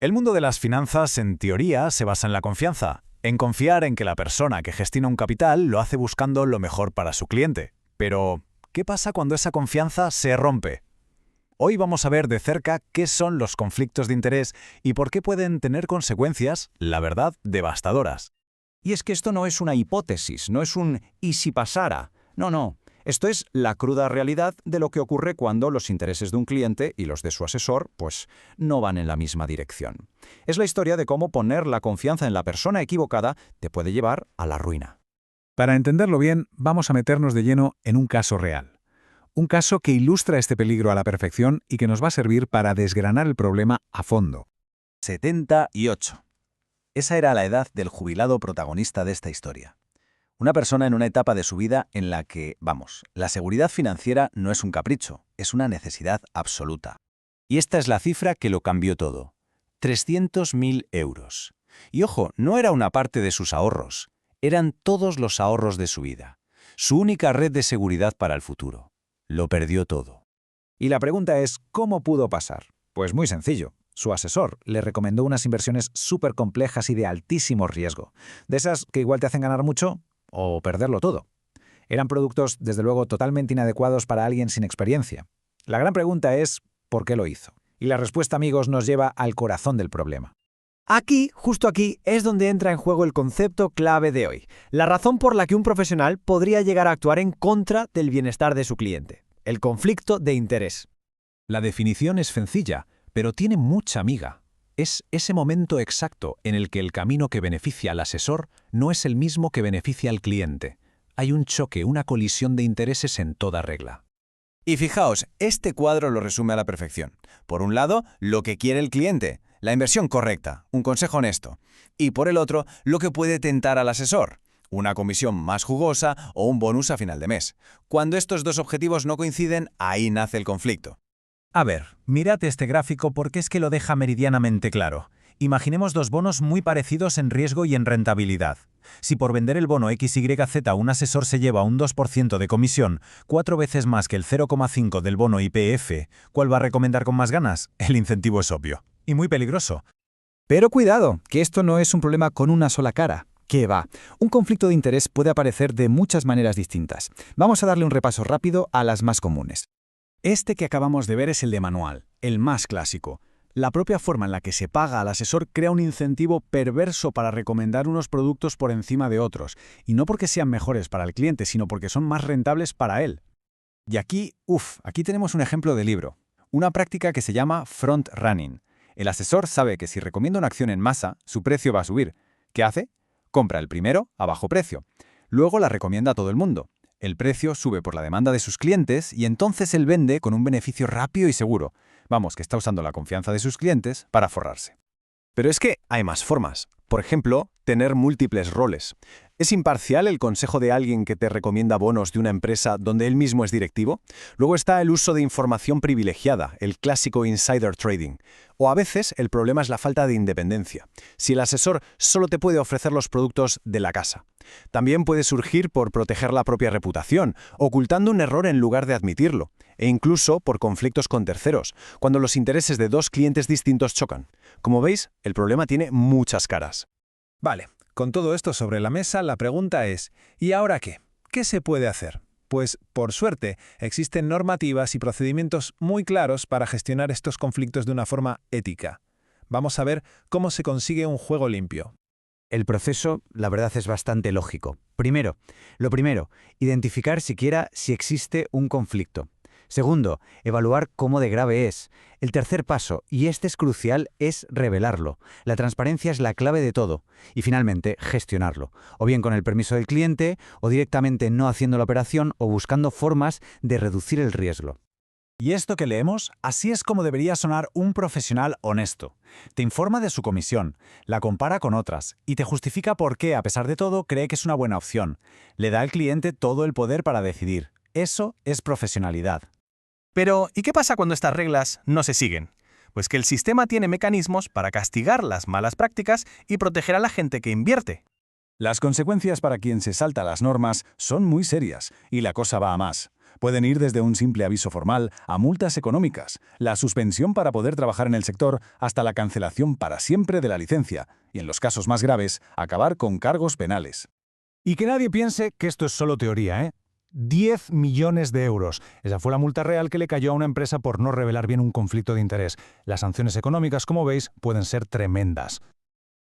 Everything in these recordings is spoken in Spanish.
El mundo de las finanzas, en teoría, se basa en la confianza, en confiar en que la persona que gestiona un capital lo hace buscando lo mejor para su cliente. Pero, ¿qué pasa cuando esa confianza se rompe? Hoy vamos a ver de cerca qué son los conflictos de interés y por qué pueden tener consecuencias, la verdad, devastadoras. Y es que esto no es una hipótesis, no es un «y si pasara». No. Esto es la cruda realidad de lo que ocurre cuando los intereses de un cliente y los de su asesor, pues, no van en la misma dirección. Es la historia de cómo poner la confianza en la persona equivocada te puede llevar a la ruina. Para entenderlo bien, vamos a meternos de lleno en un caso real. Un caso que ilustra este peligro a la perfección y que nos va a servir para desgranar el problema a fondo. 78. Esa era la edad del jubilado protagonista de esta historia. Una persona en una etapa de su vida en la que, la seguridad financiera no es un capricho, es una necesidad absoluta. Y esta es la cifra que lo cambió todo. 300.000 euros. Y ojo, no era una parte de sus ahorros, eran todos los ahorros de su vida. Su única red de seguridad para el futuro. Lo perdió todo. Y la pregunta es, ¿cómo pudo pasar? Pues muy sencillo. Su asesor le recomendó unas inversiones súper complejas y de altísimo riesgo. De esas que igual te hacen ganar mucho o perderlo todo. Eran productos, desde luego, totalmente inadecuados para alguien sin experiencia. La gran pregunta es, ¿por qué lo hizo? Y la respuesta, amigos, nos lleva al corazón del problema. Aquí, justo aquí, es donde entra en juego el concepto clave de hoy. La razón por la que un profesional podría llegar a actuar en contra del bienestar de su cliente. El conflicto de interés. La definición es sencilla, pero tiene mucha miga. Es ese momento exacto en el que el camino que beneficia al asesor no es el mismo que beneficia al cliente. Hay un choque, una colisión de intereses en toda regla. Y fijaos, este cuadro lo resume a la perfección. Por un lado, lo que quiere el cliente, la inversión correcta, un consejo honesto. Y por el otro, lo que puede tentar al asesor, una comisión más jugosa o un bonus a final de mes. Cuando estos dos objetivos no coinciden, ahí nace el conflicto. A ver, mirad este gráfico porque es que lo deja meridianamente claro. Imaginemos dos bonos muy parecidos en riesgo y en rentabilidad. Si por vender el bono XYZ un asesor se lleva un 2% de comisión, 4 veces más que el 0,5 del bono YPF, ¿cuál va a recomendar con más ganas? El incentivo es obvio. Y muy peligroso. Pero cuidado, que esto no es un problema con una sola cara. ¿Qué va? Un conflicto de interés puede aparecer de muchas maneras distintas. Vamos a darle un repaso rápido a las más comunes. Este que acabamos de ver es el de manual, el más clásico. La propia forma en la que se paga al asesor crea un incentivo perverso para recomendar unos productos por encima de otros, y no porque sean mejores para el cliente, sino porque son más rentables para él. Y aquí tenemos un ejemplo de libro, una práctica que se llama front running. El asesor sabe que si recomienda una acción en masa, su precio va a subir. ¿Qué hace? Compra el primero a bajo precio. Luego la recomienda a todo el mundo. El precio sube por la demanda de sus clientes y entonces él vende con un beneficio rápido y seguro. Que está usando la confianza de sus clientes para forrarse. Pero es que hay más formas. Por ejemplo, tener múltiples roles. ¿Es imparcial el consejo de alguien que te recomienda bonos de una empresa donde él mismo es directivo? Luego está el uso de información privilegiada, el clásico insider trading. O a veces el problema es la falta de independencia. Si el asesor solo te puede ofrecer los productos de la casa. También puede surgir por proteger la propia reputación, ocultando un error en lugar de admitirlo, e incluso por conflictos con terceros, cuando los intereses de dos clientes distintos chocan. Como veis, el problema tiene muchas caras. Vale, con todo esto sobre la mesa, la pregunta es, ¿y ahora qué? ¿Qué se puede hacer? Pues, por suerte, existen normativas y procedimientos muy claros para gestionar estos conflictos de una forma ética. Vamos a ver cómo se consigue un juego limpio. El proceso, la verdad, es bastante lógico. Lo primero, identificar siquiera si existe un conflicto. Segundo, evaluar cómo de grave es. El tercer paso, y este es crucial, es revelarlo. La transparencia es la clave de todo. Y finalmente, gestionarlo. O bien con el permiso del cliente, o directamente no haciendo la operación, o buscando formas de reducir el riesgo. Y esto que leemos, así es como debería sonar un profesional honesto. Te informa de su comisión, la compara con otras y te justifica por qué, a pesar de todo, cree que es una buena opción. Le da al cliente todo el poder para decidir. Eso es profesionalidad. Pero, ¿y qué pasa cuando estas reglas no se siguen? Pues que el sistema tiene mecanismos para castigar las malas prácticas y proteger a la gente que invierte. Las consecuencias para quien se salta las normas son muy serias y la cosa va a más. Pueden ir desde un simple aviso formal a multas económicas, la suspensión para poder trabajar en el sector, hasta la cancelación para siempre de la licencia, y en los casos más graves, acabar con cargos penales. Y que nadie piense que esto es solo teoría, ¿eh? 10 millones de euros. Esa fue la multa real que le cayó a una empresa por no revelar bien un conflicto de interés. Las sanciones económicas, como veis, pueden ser tremendas.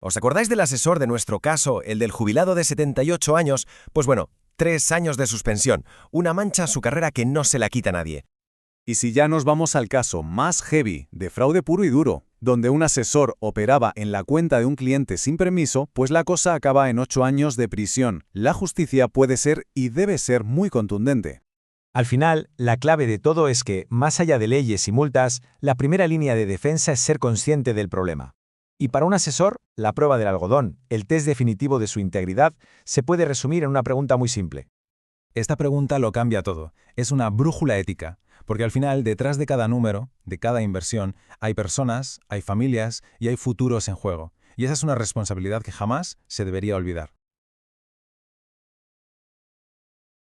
¿Os acordáis del asesor de nuestro caso, el del jubilado de 78 años? Pues bueno, 3 años de suspensión, una mancha a su carrera que no se la quita a nadie. Y si ya nos vamos al caso más heavy, de fraude puro y duro, donde un asesor operaba en la cuenta de un cliente sin permiso, pues la cosa acaba en 8 años de prisión. La justicia puede ser y debe ser muy contundente. Al final, la clave de todo es que, más allá de leyes y multas, la primera línea de defensa es ser consciente del problema. Y para un asesor, la prueba del algodón, el test definitivo de su integridad, se puede resumir en una pregunta muy simple. Esta pregunta lo cambia todo. Es una brújula ética, porque al final, detrás de cada número, de cada inversión, hay personas, hay familias y hay futuros en juego. Y esa es una responsabilidad que jamás se debería olvidar.